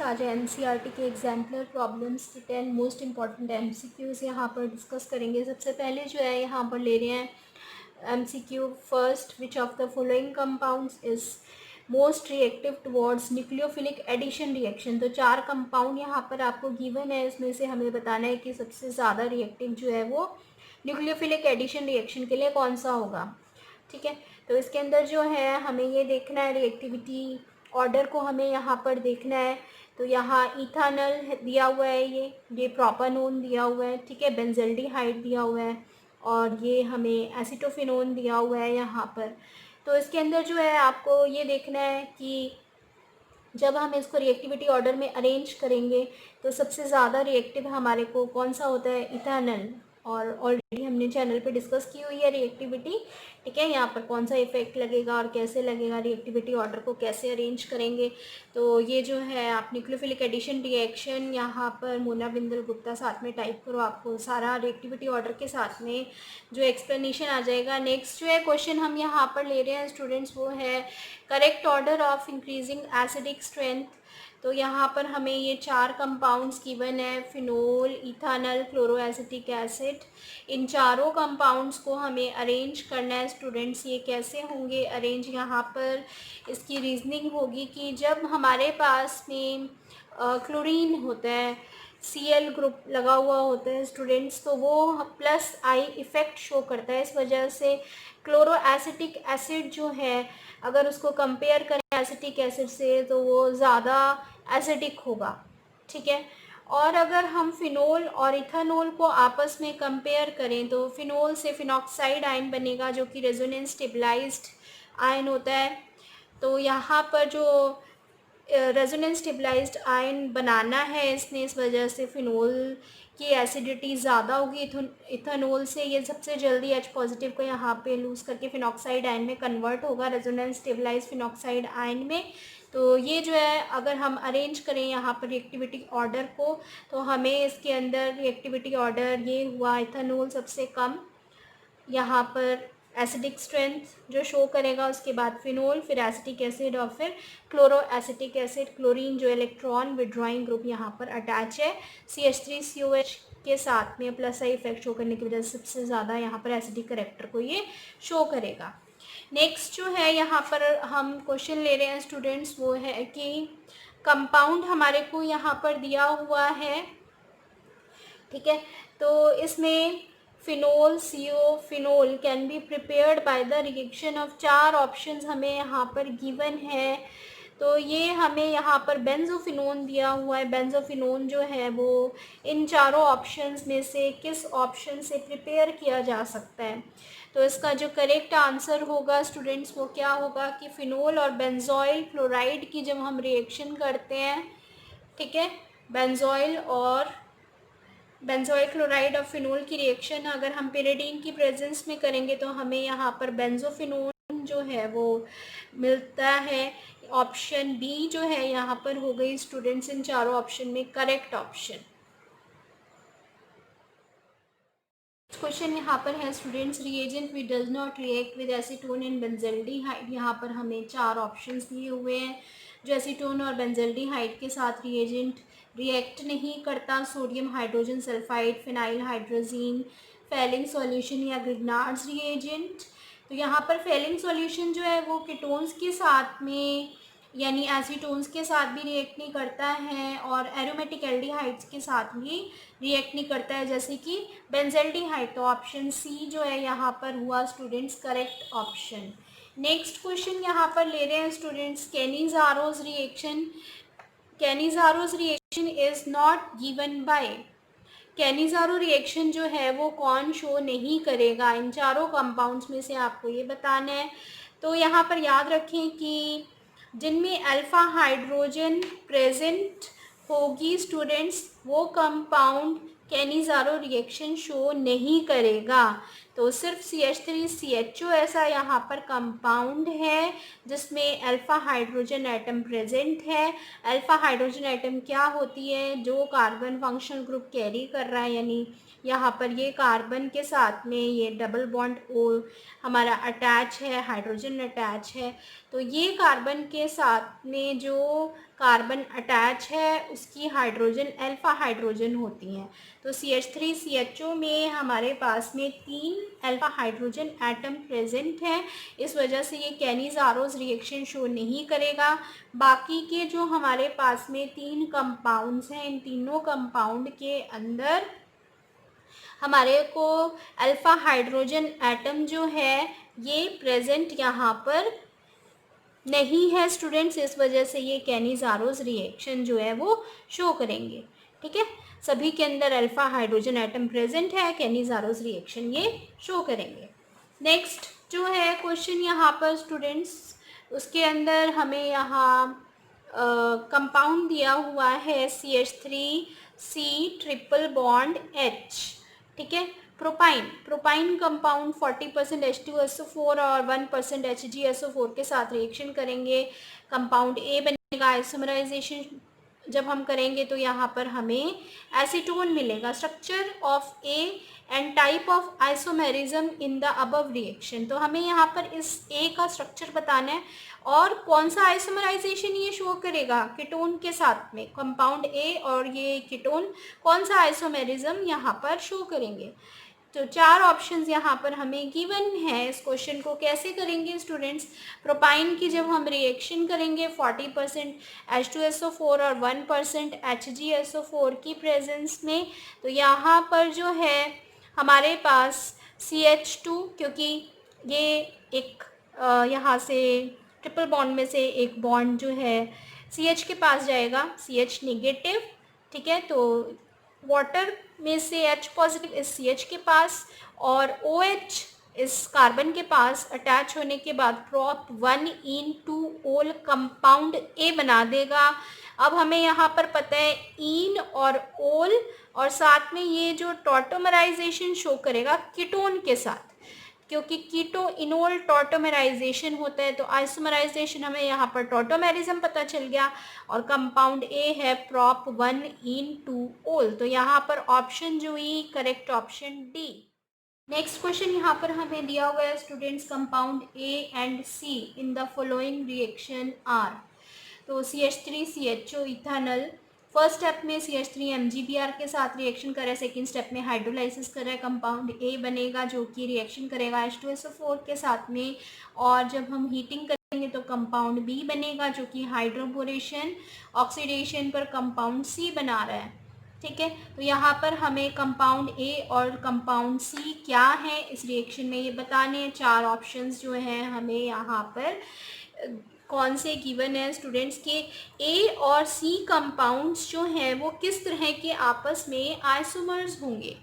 आज एनसीईआरटी के exemplar problems के 10 मोस्ट इम्पॉर्टेंट एमसीक्यूज़ यहाँ पर डिस्कस करेंगे। सबसे पहले जो है यहाँ पर ले रहे हैं MCQ first, which of the following compounds is most reactive towards nucleophilic addition reaction. तो 4 कंपाउंड यहाँ पर आपको गिवन है, इसमें से हमें बताना है कि सबसे ज़्यादा रिएक्टिव जो है वो न्यूक्लियोफिलिक एडिशन रिएक्शन के लिए कौन सा होगा। ठीक है, तो इसके अंदर जो है हमें ये देखना है, रिएक्टिविटी ऑर्डर को हमें यहाँ पर देखना है। तो यहाँ इथानल दिया हुआ है, ये प्रोपानोन दिया हुआ है, ठीक है, बेंजल्डिहाइड दिया हुआ है, और ये हमें एसिटोफिनोन दिया हुआ है यहाँ पर। तो इसके अंदर जो है आपको ये देखना है कि जब हम इसको रिएक्टिविटी ऑर्डर में अरेंज करेंगे तो सबसे ज़्यादा रिएक्टिव हमारे को कौन सा होता है, इथानल। और ऑलरेडी हमने चैनल पे डिस्कस की हुई है रिएक्टिविटी, ठीक है, यहाँ पर कौन सा इफेक्ट लगेगा और कैसे लगेगा, रिएक्टिविटी ऑर्डर को कैसे अरेंज करेंगे। तो ये जो है आप न्यूक्लियोफिलिक एडिशन रिएक्शन यहाँ पर मोना बिंदल गुप्ता साथ में टाइप करो, आपको सारा रिएक्टिविटी ऑर्डर के साथ में जो एक्सप्लेनेशन आ जाएगा। नेक्स्ट जो है क्वेश्चन हम यहाँ पर ले रहे हैं स्टूडेंट्स, वो है correct order of increasing acidic strength. तो यहाँ पर हमें ये 4 कंपाउंड्स गिवन है, फिनोल, इथानल, क्लोरोएसिटिक एसिड। इन चारों कंपाउंड्स को हमें अरेंज करना है स्टूडेंट्स। ये कैसे होंगे अरेंज, यहाँ पर इसकी रीजनिंग होगी कि जब हमारे पास में क्लोरीन होता है, Cl ग्रुप लगा हुआ होता है स्टूडेंट्स, तो वो प्लस आई इफ़ेक्ट शो करता है। इस वजह से क्लोरोएसिटिक एसिड जो है, अगर उसको कंपेयर करें एसिटिक एसिड से तो वो ज़्यादा एसिडिक होगा, ठीक है। और अगर हम फिनोल और इथानोल को आपस में कंपेयर करें तो फिनोल से फिनॉक्साइड आयन बनेगा, जो कि रेजोनेंस स्टेबलाइज्ड आयन होता है। तो यहाँ पर जो रेजोनेंस स्टेबलाइज्ड आयन बनाना है इसने, इस वजह से फिनोल की एसिडिटी ज़्यादा होगी इथानोल से। ये सबसे जल्दी H पॉजिटिव को यहाँ पे लूज़ करके फिनॉक्साइड आयन में कन्वर्ट होगा, रेजोनेंस स्टेबलाइज्ड फिनॉक्साइड आयन में। तो ये जो है अगर हम अरेंज करें यहाँ पर रिएक्टिविटी ऑर्डर को, तो हमें इसके अंदर रिएक्टिविटी ऑर्डर ये हुआ, इथानोल सबसे कम यहाँ पर एसिडिक स्ट्रेंथ जो शो करेगा, उसके बाद फिनोल, फिर एसिटिक एसिड और फिर क्लोरो एसिटिक एसिड। क्लोरीन जो इलेक्ट्रॉन विड्रॉइंग ग्रुप यहाँ पर अटैच है CH3COH के साथ में, प्लस आई इफेक्ट शो करने की वजह से सबसे ज़्यादा यहाँ पर एसिडिक करेक्टर को ये शो करेगा। नेक्स्ट जो है यहाँ पर हम क्वेश्चन ले रहे हैं स्टूडेंट्स, वो है कि कंपाउंड हमारे को यहाँ पर दिया हुआ है, ठीक है। तो इसमें phenol, CO phenol can be prepared by the reaction of 4 options हमें यहाँ पर गिवन है। तो ये हमें यहाँ पर बेंजोफिनोन दिया हुआ है। बेंजोफिनोन जो है वो इन चारों ऑप्शंस में से किस ऑप्शन से प्रिपेयर किया जा सकता है। तो इसका जो करेक्ट आंसर होगा स्टूडेंट्स वो क्या होगा कि फिनोल और बेंजोइल क्लोराइड की जब हम रिएक्शन करते हैं, ठीक है, बेंजोइल क्लोराइड और फिनोल की रिएक्शन अगर हम पिरिडीन की प्रेजेंस में करेंगे तो हमें यहाँ पर बेंजोफिनोन जो है वो मिलता है। ऑप्शन बी जो है यहाँ पर हो गई स्टूडेंट्स इन चारों ऑप्शन में करेक्ट ऑप्शन। क्वेश्चन यहाँ पर है students, reagent we does not react with acetone and benzaldehyde. यहाँ पर हमें 4 ऑप्शंस दिए हुए हैं जो एसीटोन और बेंजल्डिहाइड के साथ रिएजेंट रिएक्ट नहीं करता। Sodium hydrogen sulphide, phenyl hydrazine, Fehling solution या ग्रिग्नार्ड्स रिएजेंट। तो यहाँ पर फेलिंग सॉल्यूशन जो है वो कीटोन्स के साथ में यानी एसीटोन्स के साथ भी रिएक्ट नहीं करता है और एरोमेटिक एल्डिहाइड्स के साथ भी रिएक्ट नहीं करता है, जैसे कि बेंजल्डिहाइड। तो ऑप्शन सी जो है यहाँ पर हुआ students correct option. Next question यहाँ पर ले रहे हैं students, Cannizzaro's reaction. Cannizzaro's reaction is not given by. Cannizzaro reaction जो है वो कौन शो नहीं करेगा, इन चारों कंपाउंड्स में से आपको ये बताना है। तो यहाँ पर याद रखें कि जिनमें अल्फ़ा हाइड्रोजन प्रेजेंट होगी स्टूडेंट्स, वो कंपाउंड कैनिज़ारो रिएक्शन शो नहीं करेगा। तो सिर्फ CH3CHO ऐसा यहाँ पर कंपाउंड है जिसमें अल्फ़ा हाइड्रोजन एटम प्रेजेंट है। अल्फ़ा हाइड्रोजन एटम क्या होती है, जो कार्बन फंक्शनल ग्रुप कैरी कर रहा है, यानी यहाँ पर ये कार्बन के साथ में ये डबल बॉन्ड ओ हमारा अटैच है, हाइड्रोजन अटैच है। तो ये कार्बन के साथ में जो कार्बन अटैच है उसकी हाइड्रोजन अल्फ़ा हाइड्रोजन होती हैं। तो CH3CHO में हमारे पास में 3 अल्फ़ा हाइड्रोजन एटम प्रेजेंट है, इस वजह से ये कैनिज़ारोस रिएक्शन शो नहीं करेगा। बाकी के जो हमारे पास में 3 कंपाउंड्स हैं, इन तीनों कंपाउंड के अंदर हमारे को अल्फ़ा हाइड्रोजन एटम जो है ये प्रेजेंट यहाँ पर नहीं है स्टूडेंट्स, इस वजह से ये कैनिज़ारोस रिएक्शन जो है वो शो करेंगे। ठीक है, सभी के अंदर अल्फ़ा हाइड्रोजन एटम प्रेजेंट है, कैनिज़ारोस रिएक्शन ये शो करेंगे। नेक्स्ट जो है क्वेश्चन यहाँ पर स्टूडेंट्स, उसके अंदर हमें यहाँ कंपाउंड दिया हुआ है CH3C ट्रिपल बॉन्ड H। ठीक है, प्रोपाइन कंपाउंड 40% H2SO4 और 1% HgSO4 के साथ रिएक्शन करेंगे, कंपाउंड ए बनेगा। आइसोमराइजेशन जब हम करेंगे तो यहाँ पर हमें एसीटोन मिलेगा। Structure of A and type of isomerism in the above reaction, तो हमें यहाँ पर इस ए का स्ट्रक्चर बताना है और कौन सा आइसोमराइजेशन ये शो करेगा कीटोन के साथ में, कंपाउंड ए और ये कीटोन कौन सा आइसोमेरिज्म यहाँ पर शो करेंगे। तो 4 ऑप्शंस यहाँ पर हमें गिवन है। इस क्वेश्चन को कैसे करेंगे स्टूडेंट्स, प्रोपाइन की जब हम रिएक्शन करेंगे 40% H2SO4 और 1% HgSO4 की प्रेजेंस में, तो यहाँ पर जो है हमारे पास CH2, क्योंकि ये एक यहाँ से ट्रिपल बॉन्ड में से एक बॉन्ड जो है CH के पास जाएगा, CH नेगेटिव। ठीक है, तो वाटर में से H पॉजिटिव इस CH के पास और OH इस कार्बन के पास अटैच होने के बाद prop 1ene2 ol compound A बना देगा। अब हमें यहाँ पर पता है इन और ओल और साथ में ये जो टॉटोमराइजेशन शो करेगा कीटोन के साथ, क्योंकि कीटो इनोल टॉटोमेराइजेशन होता है, तो आइसोमराइजेशन हमें यहाँ पर टॉटोमेरिज्म पता चल गया और कंपाउंड ए है prop 1ene2 ol। तो यहाँ पर ऑप्शन जो ही correct option D. Next question यहाँ पर हमें दिया हुआ है students, compound A and C in the following reaction are. तो CH3CHO इथानल फर्स्ट स्टेप में CH3 MgBr के साथ रिएक्शन कर रहा है, सेकेंड स्टेप में हाइड्रोलाइसिस कर रहा है, कंपाउंड ए बनेगा जो कि रिएक्शन करेगा H2SO4 के साथ में, और जब हम हीटिंग करेंगे तो कंपाउंड बी बनेगा जो कि हाइड्रोबोरेशन ऑक्सीडेशन पर कंपाउंड सी बना रहा है। ठीक है, तो यहाँ पर हमें कंपाउंड ए और कंपाउंड सी क्या है इस रिएक्शन में ये बताने 4 ऑप्शंस जो हैं हमें यहाँ पर कौन से गिवन है स्टूडेंट्स के ए और सी कंपाउंड्स जो हैं वो किस तरह के आपस में आइसोमर्स होंगे।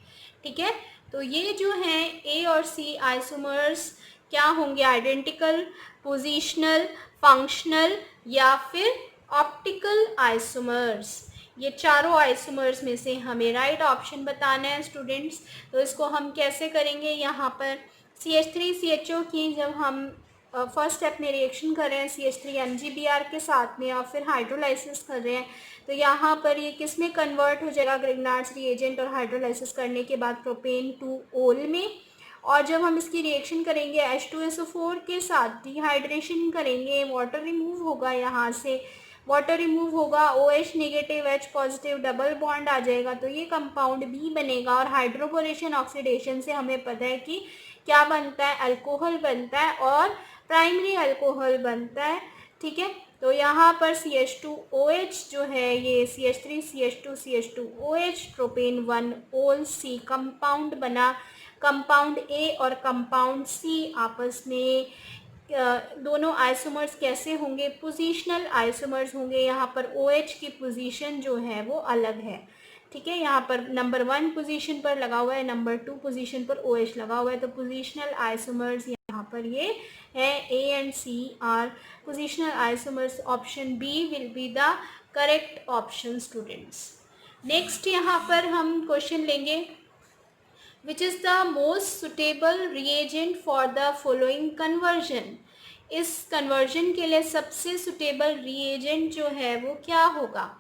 ठीक है, तो ये जो हैं ए और सी आइसोमर्स क्या होंगे, आइडेंटिकल, पोजिशनल, फंक्शनल या फिर ऑप्टिकल आइसोमर्स। ये चारों आइसोमर्स में से हमें राइट ऑप्शन बताना है स्टूडेंट्स। तो इसको हम कैसे करेंगे, यहाँ पर CH3CHO की जब हम फर्स्ट स्टेप में रिएक्शन कर रहे हैं CH3 MgBr के साथ में और फिर हाइड्रोलाइसिस कर रहे हैं, तो यहाँ पर ये किस में कन्वर्ट हो जाएगा, ग्रिग्नार्ड्स रिएजेंट और हाइड्रोलाइसिस करने के बाद प्रोपेन टू ओल में। और जब हम इसकी रिएक्शन करेंगे H2SO4 के साथ डिहाइड्रेशन करेंगे, वाटर रिमूव होगा, यहाँ से वाटर रिमूव होगा, OH negative H positive double bond आ जाएगा, तो ये कंपाउंड बी बनेगा। और हाइड्रोबोरेशन ऑक्सीडेशन से हमें पता है कि क्या बनता है, अल्कोहल बनता है और प्राइमरी अल्कोहल बनता है। ठीक है, तो यहाँ पर CH2OH जो है ये CH3CH2CH2OH प्रोपेन 1 ओल सी कंपाउंड बना। कंपाउंड ए और कंपाउंड सी आपस में दोनों आइसोमर्स कैसे होंगे, पोजिशनल आइसोमर्स होंगे। यहाँ पर OH की पोजीशन जो है वो अलग है। ठीक है, यहाँ पर नंबर 1 पोजीशन पर लगा हुआ है, नंबर 2 पोजीशन पर OH लगा हुआ है, तो पोजिशनल आइसोमर्स यहाँ पर ये है A and C are positional isomers. Option B will be the correct option students. Next यहाँ पर हम क्वेश्चन लेंगे, which is the most suitable reagent for the following conversion. इस कन्वर्जन के लिए सबसे सुटेबल रिएजेंट जो है वो क्या होगा।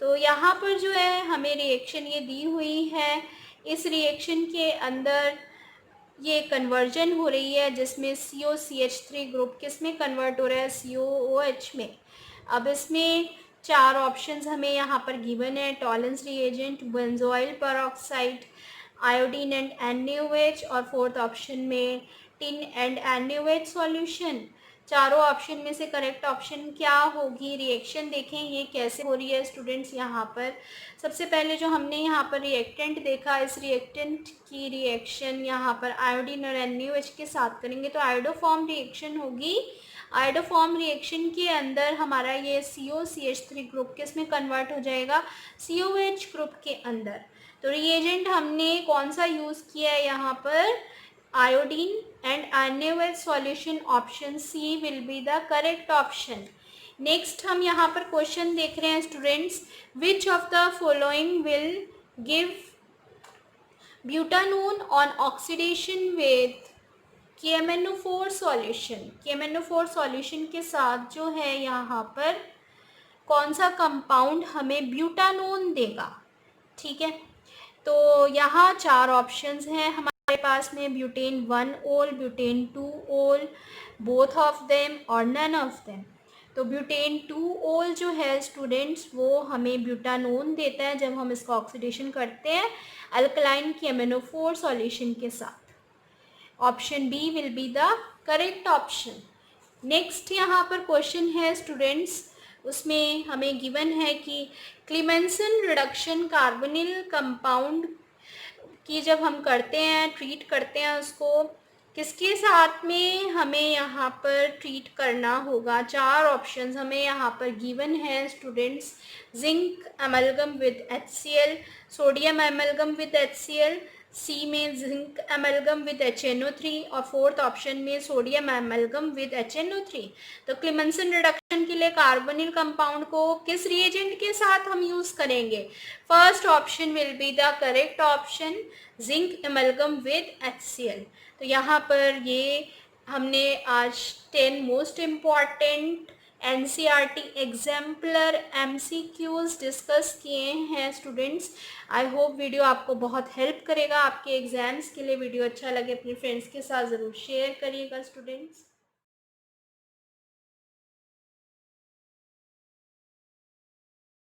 तो यहाँ पर जो है हमें रिएक्शन ये दी हुई है इस रिएक्शन के अंदर ये कन्वर्जन हो रही है जिसमें COCH3 ग्रुप किस में कन्वर्ट हो रहा है, COOH में। अब इसमें 4 ऑप्शंस हमें यहाँ पर गिवन है, Tollens reagent, benzoyl peroxide, iodine and NaOH, और 4th ऑप्शन में टिन एंड NaOH सॉल्यूशन। चारों ऑप्शन में से करेक्ट ऑप्शन क्या होगी? रिएक्शन देखें ये कैसे हो रही है स्टूडेंट्स। यहाँ पर सबसे पहले जो हमने यहाँ पर रिएक्टेंट देखा, इस रिएक्टेंट की रिएक्शन यहाँ पर आयोडीन और NaOH के साथ करेंगे तो आयोडोफॉर्म रिएक्शन होगी। आयोडोफॉर्म रिएक्शन के अंदर हमारा ये COCH3 ग्रुप किस में कन्वर्ट हो जाएगा, COH ग्रुप के अंदर। तो रिएजेंट हमने कौन सा यूज़ किया है यहाँ पर, iodine and NaOH solution, option C will be the correct option. Next हम यहाँ पर क्वेश्चन देख रहे हैं students, which of the following will give butanone on oxidation with KMnO4 solution. KMnO4 solution के साथ जो है यहाँ पर कौन सा कंपाउंड हमें ब्यूटानोन देगा, ठीक है। तो यहाँ 4 ऑप्शंस हैं हमारे पास में, ब्यूटेन 1 ओल, ब्यूटेन 2 ओल, बोथ ऑफ देम और नन ऑफ देम। तो ब्यूटेन 2 ओल जो है स्टूडेंट्स वो हमें ब्यूटानोन देता है जब हम इसका ऑक्सीडेशन करते हैं अल्कलाइन KMnO4 सॉल्यूशन के साथ। Option B will be the correct option. Next यहाँ पर क्वेश्चन है स्टूडेंट्स, उसमें हमें गिवन है कि क्लीमेंसन रिडक्शन कार्बोनिल कंपाउंड की जब हम करते हैं, ट्रीट करते हैं उसको, किसके साथ में हमें यहाँ पर ट्रीट करना होगा। 4 ऑप्शंस हमें यहाँ पर गिवन है students, zinc amalgam with HCl, sodium amalgam with HCl, सी में जिंक एमलगम विद HNO3 और 4th ऑप्शन में सोडियम एमलगम विद HNO3। तो क्लीमेंसन रिडक्शन के लिए कार्बोनिल कंपाउंड को किस रिएजेंट के साथ हम यूज़ करेंगे, first option will be the correct option, zinc amalgam with HCl। तो यहाँ पर ये हमने आज 10 most important NCERT exemplar MCQs discuss किए हैं स्टूडेंट्स। आई होप वीडियो आपको बहुत हेल्प करेगा आपके एग्जाम्स के लिए। वीडियो अच्छा लगे अपने फ्रेंड्स के साथ ज़रूर शेयर करिएगा स्टूडेंट्स।